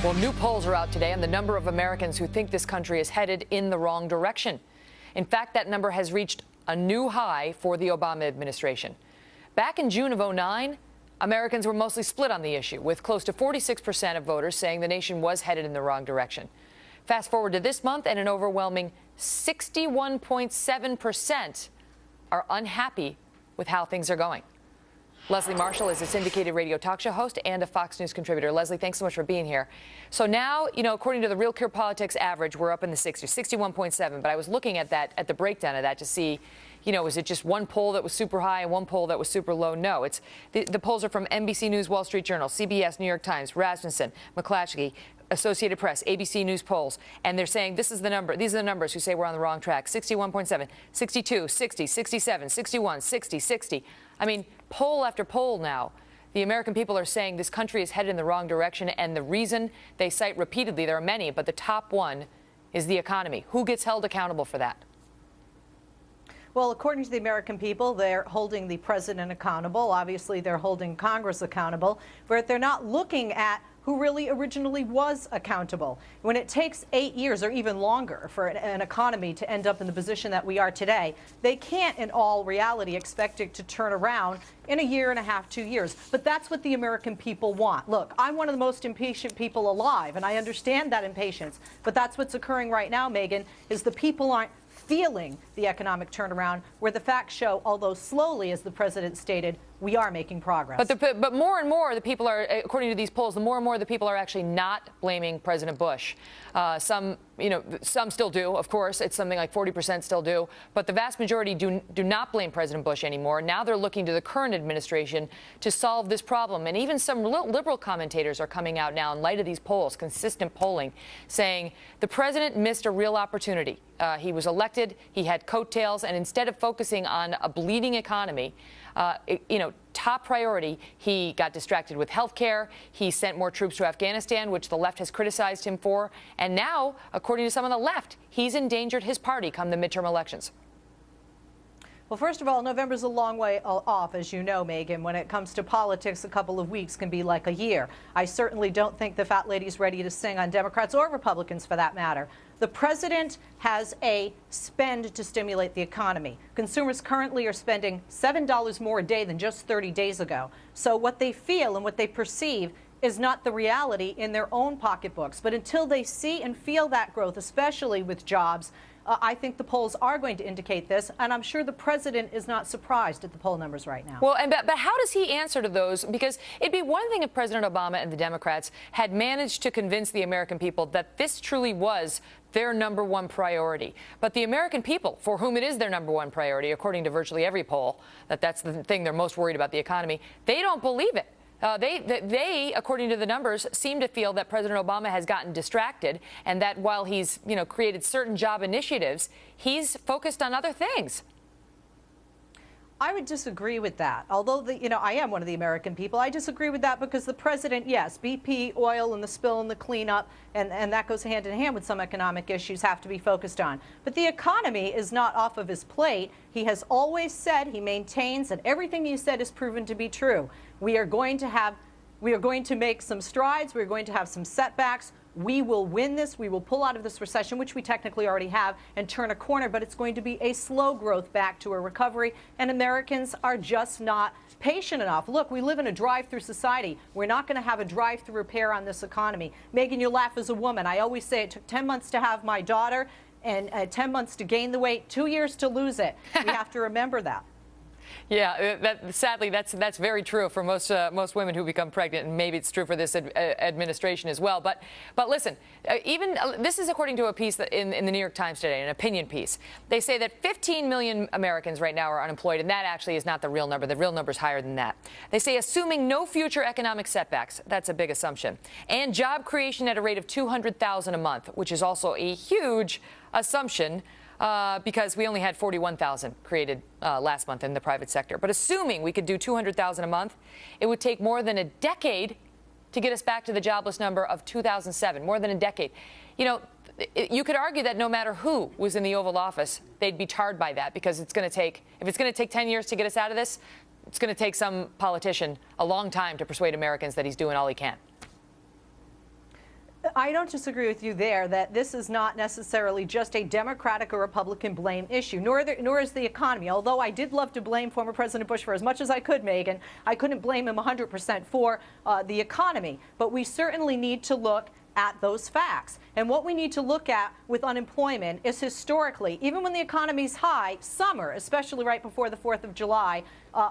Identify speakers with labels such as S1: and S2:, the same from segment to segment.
S1: Well, new polls are out today on the number of Americans who think this country is headed in the wrong direction. In fact, that number has reached a new high for the Obama administration. Back in June of '09, Americans were mostly split on the issue, with close to 46% of voters saying the nation was headed in the wrong direction. Fast forward to this month, and an overwhelming 61.7% are unhappy with how things are going. Leslie Marshall is a syndicated radio talk show host and a Fox News contributor. Leslie, thanks so much for being here. So now, according to the Real Clear Politics average, we're up in the 60s, 61.7. But I was looking at that, at the breakdown of that to see, is it just one poll that was super high and one poll that was super low? No, it's the polls are from NBC News, Wall Street Journal, CBS, New York Times, Rasmussen, McClatchy, Associated Press, ABC News polls, and they're saying this is the number. These are the numbers who say we're on the wrong track. 61.7, 62, 60, 67, 61, 60, 60. I mean, poll after poll now, the American people are saying this country is headed in the wrong direction, and the reason they cite repeatedly, there are many, but the top one is the economy. Who gets held accountable for that?
S2: Well, according to the American people, they're holding the president accountable. Obviously, they're holding Congress accountable, but they're not looking at who really originally was accountable. When it takes 8 years or even longer for an economy to end up in the position that we are today, they can't, in all reality, expect it to turn around in a year and a half, 2 years. But that's what the American people want. Look, I'm one of the most impatient people alive, and I understand that impatience. But that's what's occurring right now, Megyn, is the people aren't feeling the economic turnaround, where the facts show, although slowly, as the president stated, we are making progress.
S1: But more and more the people are, according to these polls, the more and more the people are actually not blaming President Bush. Some still do, of course. It's something like 40% still do. But the vast majority do not blame President Bush anymore. Now they're looking to the current administration to solve this problem. And even some liberal commentators are coming out now in light of these polls, consistent polling, saying the president missed a real opportunity. He was elected, he had coattails, and instead of focusing on a bleeding economy, top priority, he got distracted with health care. He sent more troops to Afghanistan, which the left has criticized him for. And now, according to some on the left, he's endangered his party come the midterm elections.
S2: Well, first of all, November's a long way off, as you know, Megyn. When it comes to politics, a couple of weeks can be like a year. I certainly don't think the fat lady's ready to sing on Democrats or Republicans, for that matter. The president has a spend to stimulate the economy. Consumers currently are spending $7 more a day than just 30 days ago. So what they feel and what they perceive is not the reality in their own pocketbooks. But until they see and feel that growth, especially with jobs, I think the polls are going to indicate this, and I'm sure the president is not surprised at the poll numbers right now.
S1: Well, but how does he answer to those? Because it'd be one thing if President Obama and the Democrats had managed to convince the American people that this truly was their number one priority. But the American people, for whom it is their number one priority, according to virtually every poll, that's the thing they're most worried about, the economy, they don't believe it. They, according to the numbers, seem to feel that President Obama has gotten distracted and that while he's, created certain job initiatives, he's focused on other things.
S2: I would disagree with that. Although, I am one of the American people, I disagree with that because the president, yes, BP, oil, and the spill and the cleanup, and that goes hand in hand with some economic issues have to be focused on. But the economy is not off of his plate. He has always said, he maintains, and everything he said is proven to be true. We are going to make some strides. We're going to have some setbacks. We will win this. We will pull out of this recession, which we technically already have, and turn a corner. But it's going to be a slow growth back to a recovery. And Americans are just not patient enough. Look, we live in a drive-through society. We're not going to have a drive-through repair on this economy. Megyn, you laugh as a woman. I always say it took 10 months to have my daughter and 10 months to gain the weight, 2 years to lose it. We have to remember that.
S1: Yeah, sadly, that's very true for most women who become pregnant, and maybe it's true for this administration as well. But listen, this is according to a piece in the New York Times today, an opinion piece. They say that 15 million Americans right now are unemployed, and that actually is not the real number. The real number is higher than that. They say assuming no future economic setbacks, that's a big assumption, and job creation at a rate of 200,000 a month, which is also a huge assumption. Because we only had 41,000 created last month in the private sector. But assuming we could do 200,000 a month, it would take more than a decade to get us back to the jobless number of 2007, more than a decade. You could argue that no matter who was in the Oval Office, they'd be tarred by that because if it's going to take 10 years to get us out of this, it's going to take some politician a long time to persuade Americans that he's doing all he can.
S2: I don't disagree with you there that this is not necessarily just a Democratic or Republican blame issue, nor is the economy. Although I did love to blame former President Bush for as much as I could, Megyn, I couldn't blame him 100% for the economy. But we certainly need to look at those facts. And what we need to look at with unemployment is historically, even when the economy's high, summer, especially right before the 4th of July,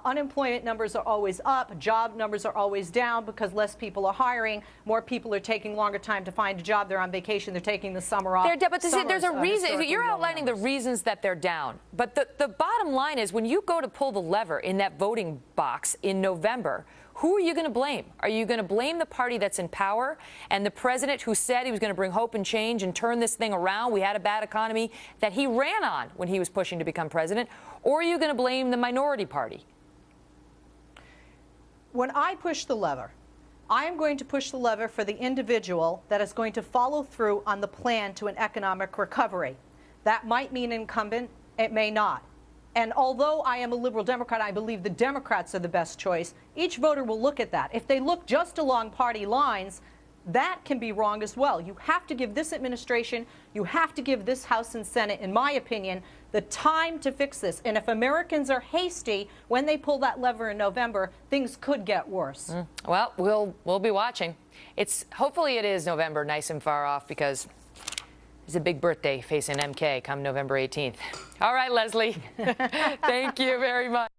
S2: unemployment numbers are always up, job numbers are always down because less people are hiring, more people are taking longer time to find a job, they're on vacation, they're taking the summer off.
S1: But there's a reason. You're outlining the reasons that they're down. But the bottom line is when you go to pull the lever in that voting box in November, who are you going to blame? Are you going to blame the party that's in power and the president who said he was going to bring hope and change and turn this thing around? We had a bad economy that he ran on when he was pushing to become president. Or are you going to blame the minority party?
S2: When I push the lever, I am going to push the lever for the individual that is going to follow through on the plan to an economic recovery. That might mean incumbent, it may not. And although I am a liberal Democrat, I believe the Democrats are the best choice. Each voter will look at that. If they look just along party lines, that can be wrong as well. You have to give this administration, you have to give this House and Senate, in my opinion, the time to fix this. And if Americans are hasty when they pull that lever in November, things could get worse.
S1: Well, we'll be watching. Hopefully it is November, nice and far off, because it's a big birthday facing MK come November 18th. All right, Leslie. Thank you very much.